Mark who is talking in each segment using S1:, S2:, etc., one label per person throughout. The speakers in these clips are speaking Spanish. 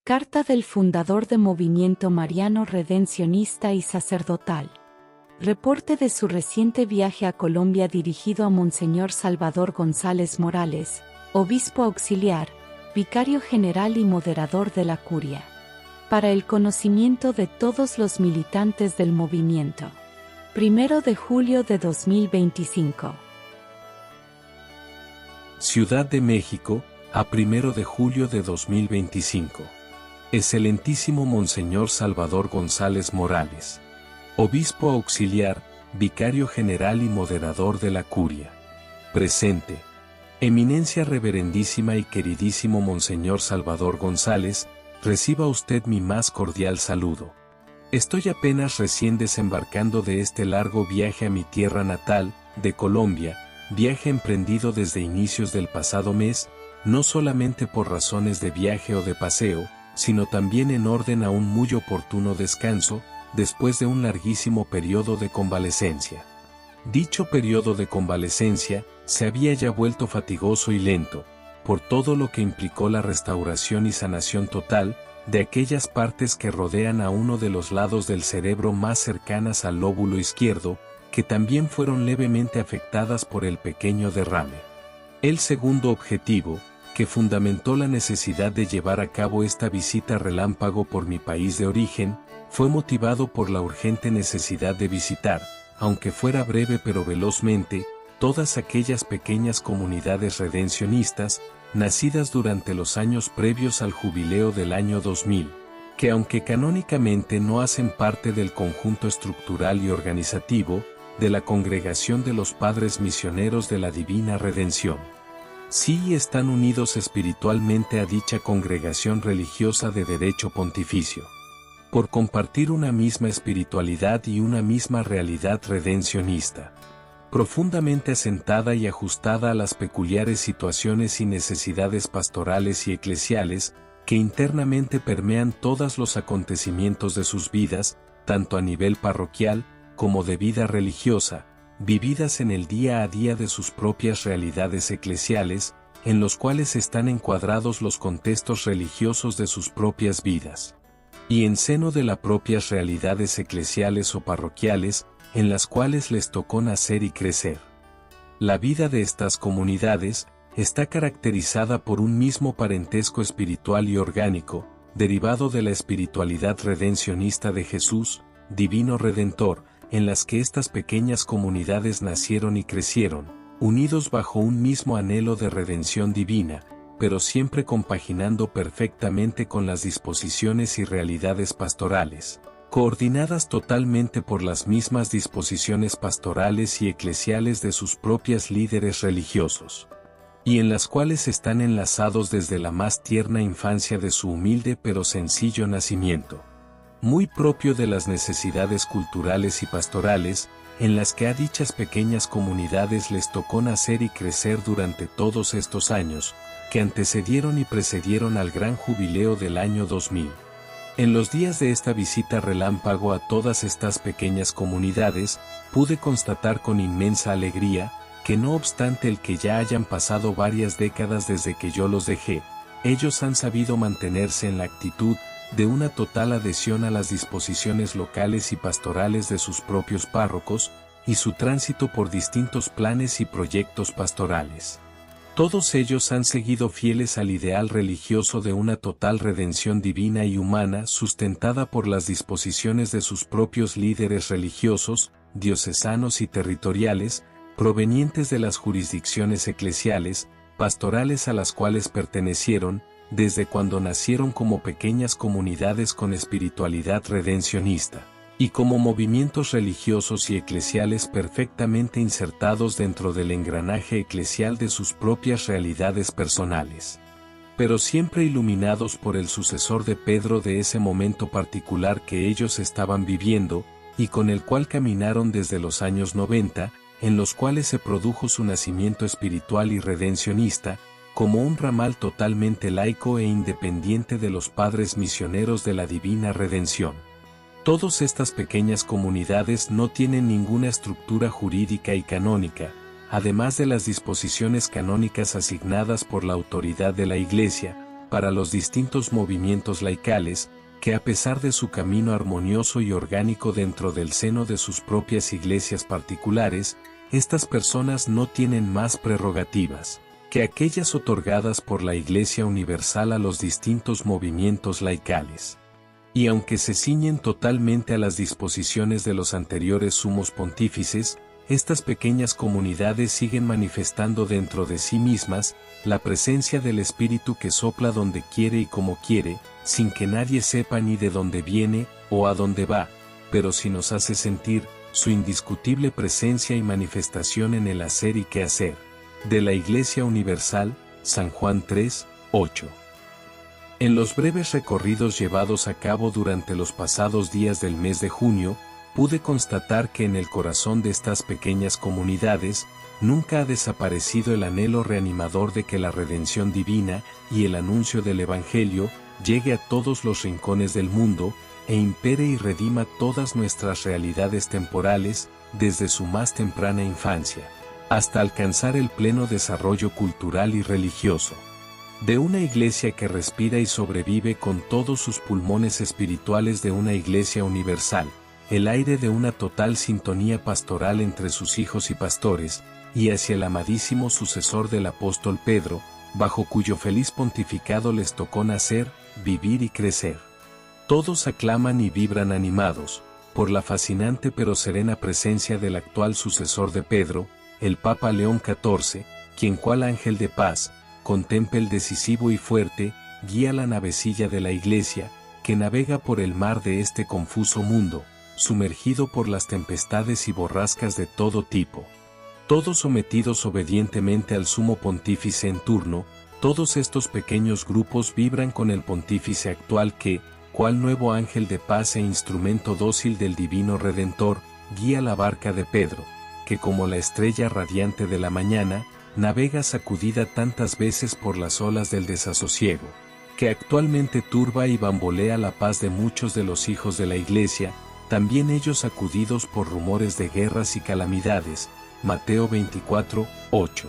S1: Carta del fundador de Movimiento Mariano Redencionista y Sacerdotal. Reporte de su reciente viaje a Colombia dirigido a Monseñor Salvador González Morales, obispo auxiliar, vicario general y moderador de la Curia. Para el conocimiento de todos los militantes del movimiento. 1 de julio de 2025.
S2: Ciudad de México, a 1 de julio de 2025. Excelentísimo Monseñor Salvador González Morales, obispo auxiliar, vicario general y moderador de la Curia. Presente. Eminencia reverendísima y queridísimo Monseñor Salvador González, reciba usted mi más cordial saludo. Estoy apenas recién desembarcando de este largo viaje a mi tierra natal, de Colombia, viaje emprendido desde inicios del pasado mes, no solamente por razones de viaje o de paseo, sino también en orden a un muy oportuno descanso, después de un larguísimo periodo de convalecencia. Dicho periodo de convalecencia se había ya vuelto fatigoso y lento, por todo lo que implicó la restauración y sanación total de aquellas partes que rodean a uno de los lados del cerebro más cercanas al lóbulo izquierdo, que también fueron levemente afectadas por el pequeño derrame. El segundo objetivo, que fundamentó la necesidad de llevar a cabo esta visita relámpago por mi país de origen, fue motivado por la urgente necesidad de visitar, aunque fuera breve pero velozmente, todas aquellas pequeñas comunidades redencionistas, nacidas durante los años previos al jubileo del año 2000, que aunque canónicamente no hacen parte del conjunto estructural y organizativo, de la Congregación de los Padres Misioneros de la Divina Redención, sí están unidos espiritualmente a dicha congregación religiosa de derecho pontificio, por compartir una misma espiritualidad y una misma realidad redencionista, profundamente asentada y ajustada a las peculiares situaciones y necesidades pastorales y eclesiales, que internamente permean todos los acontecimientos de sus vidas, tanto a nivel parroquial, como de vida religiosa, vividas en el día a día de sus propias realidades eclesiales, en los cuales están encuadrados los contextos religiosos de sus propias vidas, y en seno de las propias realidades eclesiales o parroquiales, en las cuales les tocó nacer y crecer. La vida de estas comunidades está caracterizada por un mismo parentesco espiritual y orgánico, derivado de la espiritualidad redencionista de Jesús, Divino Redentor, en las que estas pequeñas comunidades nacieron y crecieron, unidos bajo un mismo anhelo de redención divina, pero siempre compaginando perfectamente con las disposiciones y realidades pastorales, coordinadas totalmente por las mismas disposiciones pastorales y eclesiales de sus propias líderes religiosos, y en las cuales están enlazados desde la más tierna infancia de su humilde pero sencillo nacimiento, muy propio de las necesidades culturales y pastorales, en las que a dichas pequeñas comunidades les tocó nacer y crecer durante todos estos años, que antecedieron y precedieron al gran jubileo del año 2000. En los días de esta visita relámpago a todas estas pequeñas comunidades, pude constatar con inmensa alegría, que no obstante el que ya hayan pasado varias décadas desde que yo los dejé, ellos han sabido mantenerse en la actitud de una total adhesión a las disposiciones locales y pastorales de sus propios párrocos, y su tránsito por distintos planes y proyectos pastorales. Todos ellos han seguido fieles al ideal religioso de una total redención divina y humana sustentada por las disposiciones de sus propios líderes religiosos, diocesanos y territoriales, provenientes de las jurisdicciones eclesiales, pastorales a las cuales pertenecieron, desde cuando nacieron como pequeñas comunidades con espiritualidad redencionista, y como movimientos religiosos y eclesiales perfectamente insertados dentro del engranaje eclesial de sus propias realidades personales, pero siempre iluminados por el sucesor de Pedro de ese momento particular que ellos estaban viviendo, y con el cual caminaron desde los años 90, en los cuales se produjo su nacimiento espiritual y redencionista, como un ramal totalmente laico e independiente de los padres misioneros de la Divina Redención. Todas estas pequeñas comunidades no tienen ninguna estructura jurídica y canónica, además de las disposiciones canónicas asignadas por la autoridad de la Iglesia, para los distintos movimientos laicales, que a pesar de su camino armonioso y orgánico dentro del seno de sus propias iglesias particulares, estas personas no tienen más prerrogativas que aquellas otorgadas por la Iglesia Universal a los distintos movimientos laicales. Y aunque se ciñen totalmente a las disposiciones de los anteriores sumos pontífices, estas pequeñas comunidades siguen manifestando dentro de sí mismas la presencia del Espíritu que sopla donde quiere y como quiere, sin que nadie sepa ni de dónde viene o a dónde va, pero sí nos hace sentir su indiscutible presencia y manifestación en el hacer y quehacer. De la Iglesia Universal, San Juan 3, 8. En los breves recorridos llevados a cabo durante los pasados días del mes de junio, pude constatar que en el corazón de estas pequeñas comunidades, nunca ha desaparecido el anhelo reanimador de que la redención divina y el anuncio del Evangelio llegue a todos los rincones del mundo, e impere y redima todas nuestras realidades temporales, desde su más temprana infancia, hasta alcanzar el pleno desarrollo cultural y religioso. De una iglesia que respira y sobrevive con todos sus pulmones espirituales, de una iglesia universal, el aire de una total sintonía pastoral entre sus hijos y pastores, y hacia el amadísimo sucesor del apóstol Pedro, bajo cuyo feliz pontificado les tocó nacer, vivir y crecer. Todos aclaman y vibran animados, por la fascinante pero serena presencia del actual sucesor de Pedro, el Papa León XIV, quien cual ángel de paz, con tempel decisivo y fuerte, guía la navecilla de la Iglesia, que navega por el mar de este confuso mundo, sumergido por las tempestades y borrascas de todo tipo. Todos sometidos obedientemente al sumo pontífice en turno, todos estos pequeños grupos vibran con el pontífice actual que, cual nuevo ángel de paz e instrumento dócil del divino Redentor, guía la barca de Pedro, que como la estrella radiante de la mañana, navega sacudida tantas veces por las olas del desasosiego, que actualmente turba y bambolea la paz de muchos de los hijos de la Iglesia, también ellos sacudidos por rumores de guerras y calamidades, Mateo 24, 8.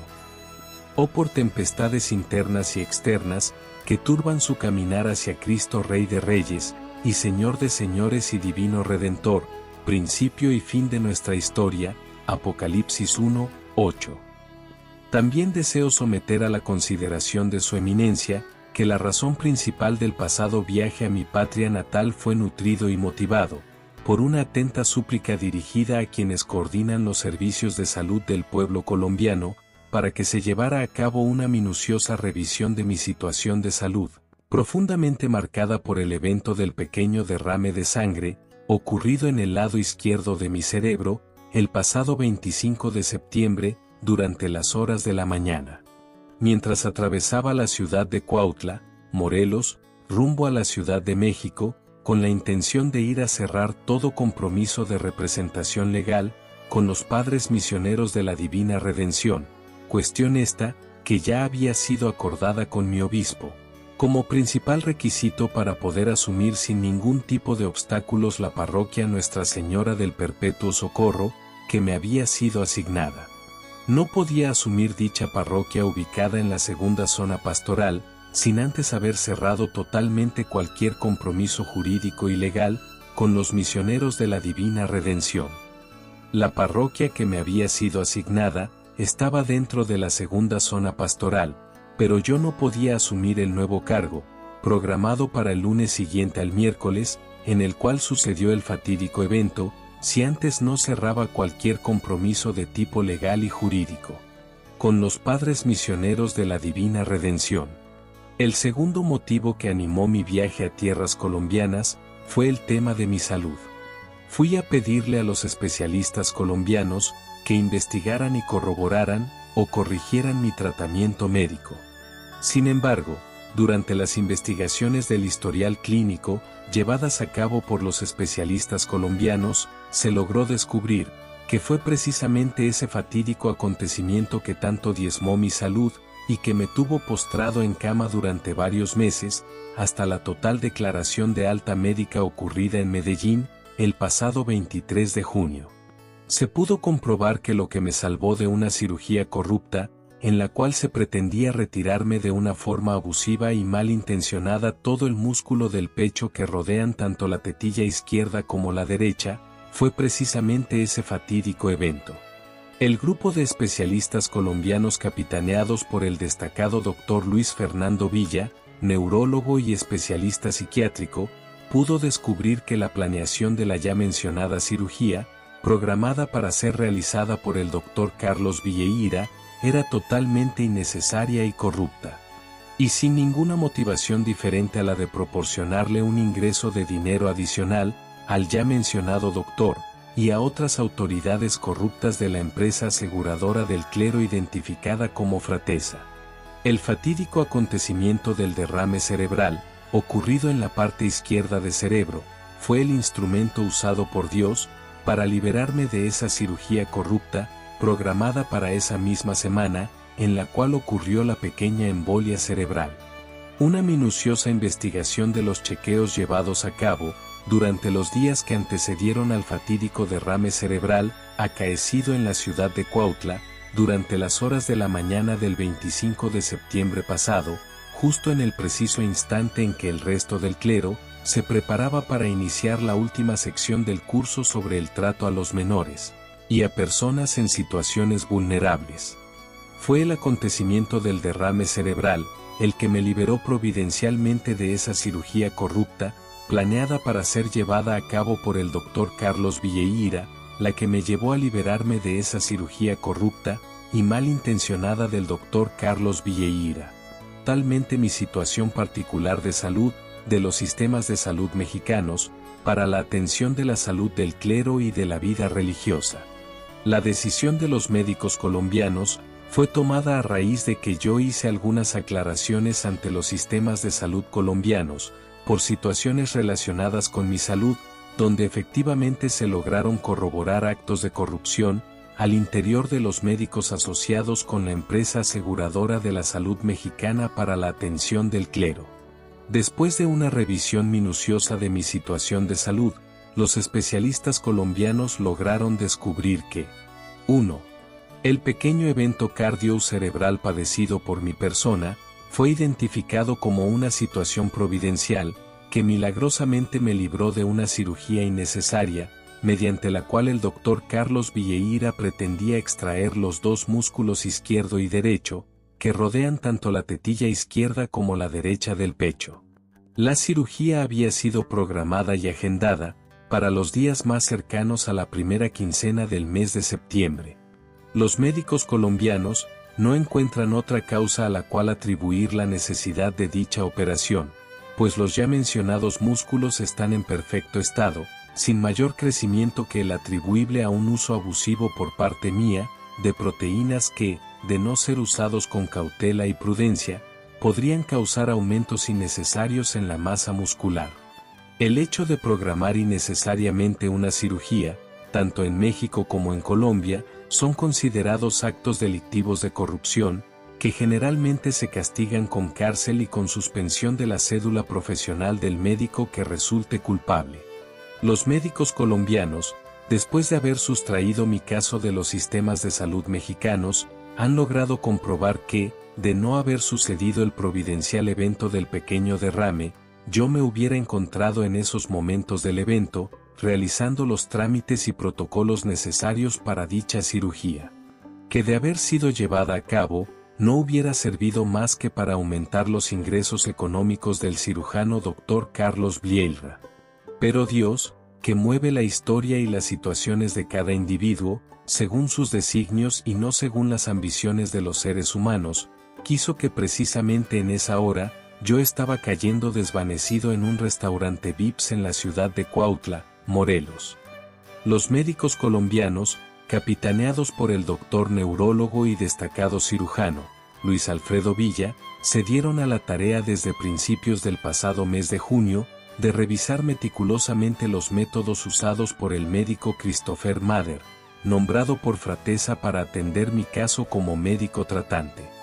S2: O por tempestades internas y externas, que turban su caminar hacia Cristo Rey de Reyes, y Señor de Señores y Divino Redentor, principio y fin de nuestra historia, Apocalipsis 1, 8. También deseo someter a la consideración de su eminencia, que la razón principal del pasado viaje a mi patria natal fue nutrido y motivado, por una atenta súplica dirigida a quienes coordinan los servicios de salud del pueblo colombiano, para que se llevara a cabo una minuciosa revisión de mi situación de salud, profundamente marcada por el evento del pequeño derrame de sangre, ocurrido en el lado izquierdo de mi cerebro, el pasado 25 de septiembre, durante las horas de la mañana. Mientras atravesaba la ciudad de Cuautla, Morelos, rumbo a la Ciudad de México, con la intención de ir a cerrar todo compromiso de representación legal, con los padres misioneros de la Divina Redención, cuestión esta, que ya había sido acordada con mi obispo, como principal requisito para poder asumir sin ningún tipo de obstáculos la parroquia Nuestra Señora del Perpetuo Socorro, que me había sido asignada. No podía asumir dicha parroquia ubicada en la segunda zona pastoral, sin antes haber cerrado totalmente cualquier compromiso jurídico y legal con los misioneros de la Divina Redención. La parroquia que me había sido asignada estaba dentro de la segunda zona pastoral, pero yo no podía asumir el nuevo cargo, programado para el lunes siguiente al miércoles, en el cual sucedió el fatídico evento, si antes no cerraba cualquier compromiso de tipo legal y jurídico con los padres misioneros de la Divina Redención. El segundo motivo que animó mi viaje a tierras colombianas fue el tema de mi salud. Fui a pedirle a los especialistas colombianos que investigaran y corroboraran o corrigieran mi tratamiento médico. Sin embargo, durante las investigaciones del historial clínico, llevadas a cabo por los especialistas colombianos, se logró descubrir que fue precisamente ese fatídico acontecimiento que tanto diezmó mi salud y que me tuvo postrado en cama durante varios meses, hasta la total declaración de alta médica ocurrida en Medellín, el pasado 23 de junio. Se pudo comprobar que lo que me salvó de una cirugía corrupta, en la cual se pretendía retirarme de una forma abusiva y malintencionada todo el músculo del pecho que rodean tanto la tetilla izquierda como la derecha, fue precisamente ese fatídico evento. El grupo de especialistas colombianos capitaneados por el destacado Dr. Luis Fernando Villa, neurólogo y especialista psiquiátrico, pudo descubrir que la planeación de la ya mencionada cirugía, programada para ser realizada por el Dr. Carlos Vieira, era totalmente innecesaria y corrupta. Y sin ninguna motivación diferente a la de proporcionarle un ingreso de dinero adicional al ya mencionado doctor y a otras autoridades corruptas de la empresa aseguradora del clero identificada como Fratesa. El fatídico acontecimiento del derrame cerebral, ocurrido en la parte izquierda del cerebro, fue el instrumento usado por Dios para liberarme de esa cirugía corrupta, programada para esa misma semana, en la cual ocurrió la pequeña embolia cerebral. Una minuciosa investigación de los chequeos llevados a cabo, durante los días que antecedieron al fatídico derrame cerebral, acaecido en la ciudad de Cuautla, durante las horas de la mañana del 25 de septiembre pasado, justo en el preciso instante en que el resto del clero se preparaba para iniciar la última sección del curso sobre el trato a los menores y a personas en situaciones vulnerables. Fue el acontecimiento del derrame cerebral el que me liberó providencialmente de esa cirugía corrupta, planeada para ser llevada a cabo por el Dr. Carlos Vieira, la que me llevó a liberarme de esa cirugía corrupta y malintencionada del Dr. Carlos Vieira. Talmente mi situación particular de salud, de los sistemas de salud mexicanos, para la atención de la salud del clero y de la vida religiosa. La decisión de los médicos colombianos fue tomada a raíz de que yo hice algunas aclaraciones ante los sistemas de salud colombianos, por situaciones relacionadas con mi salud, donde efectivamente se lograron corroborar actos de corrupción al interior de los médicos asociados con la empresa aseguradora de la salud mexicana para la atención del clero. Después de una revisión minuciosa de mi situación de salud, los especialistas colombianos lograron descubrir que 1. El pequeño evento cardiocerebral padecido por mi persona fue identificado como una situación providencial que milagrosamente me libró de una cirugía innecesaria, mediante la cual el Dr. Carlos Vieira pretendía extraer los dos músculos izquierdo y derecho, que rodean tanto la tetilla izquierda como la derecha del pecho. La cirugía había sido programada y agendada para los días más cercanos a la primera quincena del mes de septiembre. Los médicos colombianos no encuentran otra causa a la cual atribuir la necesidad de dicha operación, pues los ya mencionados músculos están en perfecto estado, sin mayor crecimiento que el atribuible a un uso abusivo por parte mía, de proteínas que, de no ser usados con cautela y prudencia, podrían causar aumentos innecesarios en la masa muscular. El hecho de programar innecesariamente una cirugía, tanto en México como en Colombia, son considerados actos delictivos de corrupción, que generalmente se castigan con cárcel y con suspensión de la cédula profesional del médico que resulte culpable. Los médicos colombianos, después de haber sustraído mi caso de los sistemas de salud mexicanos, han logrado comprobar que, de no haber sucedido el providencial evento del pequeño derrame, yo me hubiera encontrado en esos momentos del evento, realizando los trámites y protocolos necesarios para dicha cirugía, que de haber sido llevada a cabo, no hubiera servido más que para aumentar los ingresos económicos del cirujano Dr. Carlos Vieira. Pero Dios, que mueve la historia y las situaciones de cada individuo, según sus designios y no según las ambiciones de los seres humanos, quiso que precisamente en esa hora, yo estaba cayendo desvanecido en un restaurante Vips en la ciudad de Cuautla, Morelos. Los médicos colombianos, capitaneados por el doctor neurólogo y destacado cirujano, Luis Alfredo Villa, se dieron a la tarea desde principios del pasado mes de junio, de revisar meticulosamente los métodos usados por el médico Christopher Mader, nombrado por Fratesa para atender mi caso como médico tratante.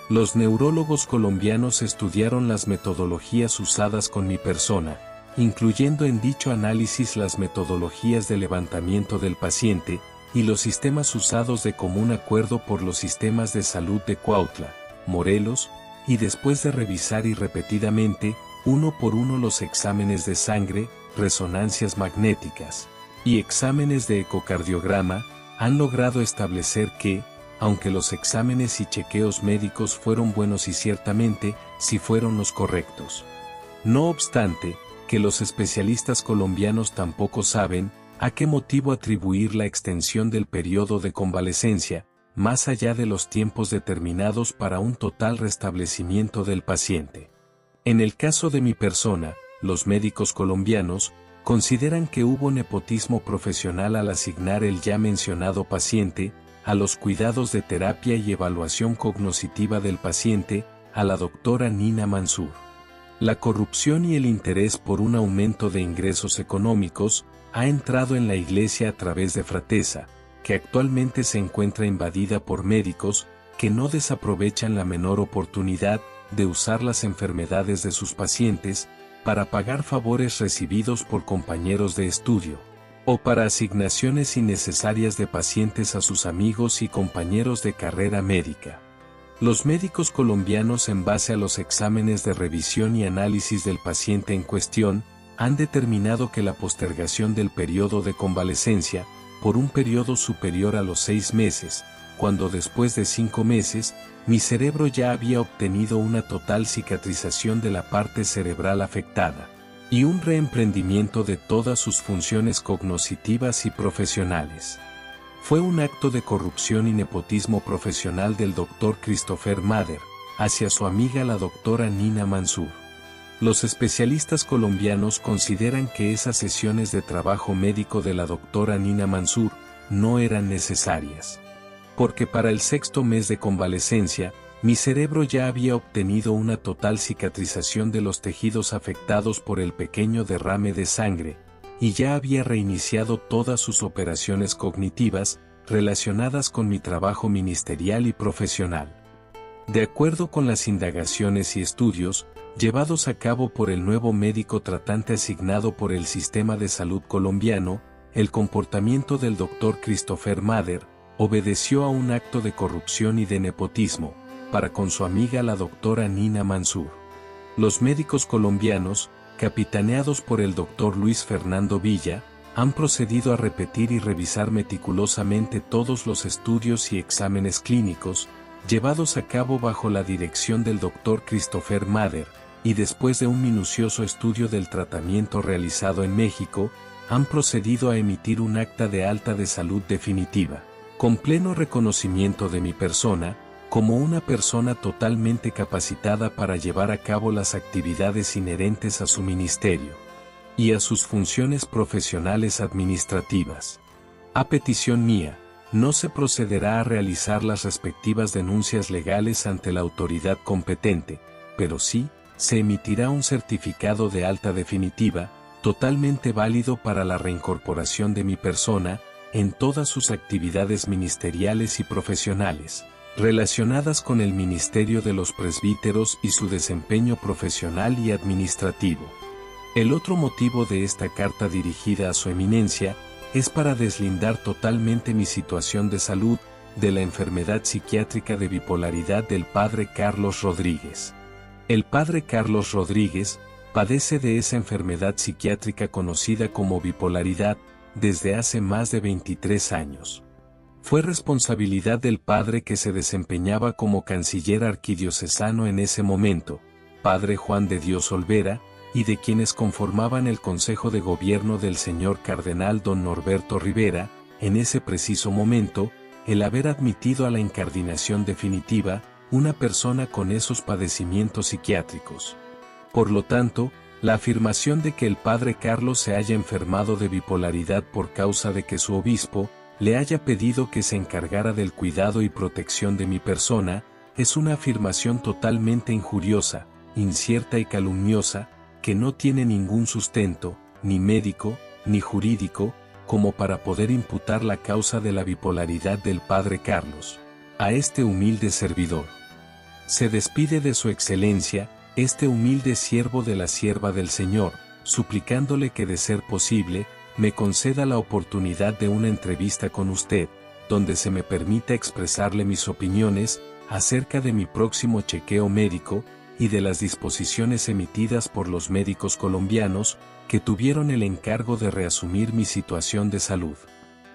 S2: Los neurólogos colombianos estudiaron las metodologías usadas con mi persona, incluyendo en dicho análisis las metodologías de levantamiento del paciente, y los sistemas usados de común acuerdo por los sistemas de salud de Cuautla, Morelos, y después de revisar y repetidamente, uno por uno los exámenes de sangre, resonancias magnéticas y exámenes de ecocardiograma, han logrado establecer que, aunque los exámenes y chequeos médicos fueron buenos y ciertamente, sí fueron los correctos. No obstante, que los especialistas colombianos tampoco saben a qué motivo atribuir la extensión del periodo de convalecencia, más allá de los tiempos determinados para un total restablecimiento del paciente. En el caso de mi persona, los médicos colombianos consideran que hubo nepotismo profesional al asignar el ya mencionado paciente a los cuidados de terapia y evaluación cognitiva del paciente a la doctora Nina Mansur. La corrupción y el interés por un aumento de ingresos económicos ha entrado en la iglesia a través de Fratesa, que actualmente se encuentra invadida por médicos que no desaprovechan la menor oportunidad de usar las enfermedades de sus pacientes para pagar favores recibidos por compañeros de estudio, o para asignaciones innecesarias de pacientes a sus amigos y compañeros de carrera médica. Los médicos colombianos, en base a los exámenes de revisión y análisis del paciente en cuestión, han determinado que la postergación del periodo de convalecencia, por un periodo superior a los 6 meses, cuando después de 5 meses, mi cerebro ya había obtenido una total cicatrización de la parte cerebral afectada, y un reemprendimiento de todas sus funciones cognitivas y profesionales. Fue un acto de corrupción y nepotismo profesional del Dr. Christopher Mather, hacia su amiga la doctora Nina Mansur. Los especialistas colombianos consideran que esas sesiones de trabajo médico de la doctora Nina Mansur no eran necesarias. Porque para el 6º mes de convalecencia, mi cerebro ya había obtenido una total cicatrización de los tejidos afectados por el pequeño derrame de sangre, y ya había reiniciado todas sus operaciones cognitivas relacionadas con mi trabajo ministerial y profesional. De acuerdo con las indagaciones y estudios llevados a cabo por el nuevo médico tratante asignado por el Sistema de Salud colombiano, el comportamiento del Dr. Christopher Mather obedeció a un acto de corrupción y de nepotismo, para con su amiga la doctora Nina Mansur. Los médicos colombianos, capitaneados por el Dr. Luis Fernando Villa, han procedido a repetir y revisar meticulosamente todos los estudios y exámenes clínicos, llevados a cabo bajo la dirección del Dr. Christopher Mather, y después de un minucioso estudio del tratamiento realizado en México, han procedido a emitir un acta de alta de salud definitiva, con pleno reconocimiento de mi persona, como una persona totalmente capacitada para llevar a cabo las actividades inherentes a su ministerio y a sus funciones profesionales administrativas. A petición mía, no se procederá a realizar las respectivas denuncias legales ante la autoridad competente, pero sí, se emitirá un certificado de alta definitiva, totalmente válido para la reincorporación de mi persona, en todas sus actividades ministeriales y profesionales, relacionadas con el ministerio de los presbíteros y su desempeño profesional y administrativo. El otro motivo de esta carta dirigida a su eminencia, es para deslindar totalmente mi situación de salud, de la enfermedad psiquiátrica de bipolaridad del padre Carlos Rodríguez. El padre Carlos Rodríguez padece de esa enfermedad psiquiátrica conocida como bipolaridad desde hace más de 23 años. Fue responsabilidad del padre que se desempeñaba como canciller arquidiocesano en ese momento, padre Juan de Dios Olvera, y de quienes conformaban el Consejo de Gobierno del señor Cardenal don Norberto Rivera, en ese preciso momento, el haber admitido a la incardinación definitiva una persona con esos padecimientos psiquiátricos. Por lo tanto, la afirmación de que el padre Carlos se haya enfermado de bipolaridad por causa de que su obispo le haya pedido que se encargara del cuidado y protección de mi persona, es una afirmación totalmente injuriosa, incierta y calumniosa, que no tiene ningún sustento, ni médico, ni jurídico, como para poder imputar la causa de la bipolaridad del padre Carlos a este humilde servidor. Se despide de su excelencia, este humilde siervo de la sierva del Señor, suplicándole que de ser posible, me conceda la oportunidad de una entrevista con usted, donde se me permita expresarle mis opiniones acerca de mi próximo chequeo médico y de las disposiciones emitidas por los médicos colombianos que tuvieron el encargo de reasumir mi situación de salud.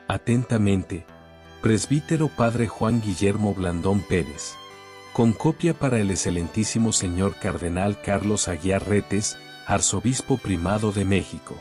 S2: Atentamente, Presbítero Padre Juan Guillermo Blandón Pérez. Con copia para el excelentísimo señor Cardenal Carlos Aguiar Retes, Arzobispo Primado de México.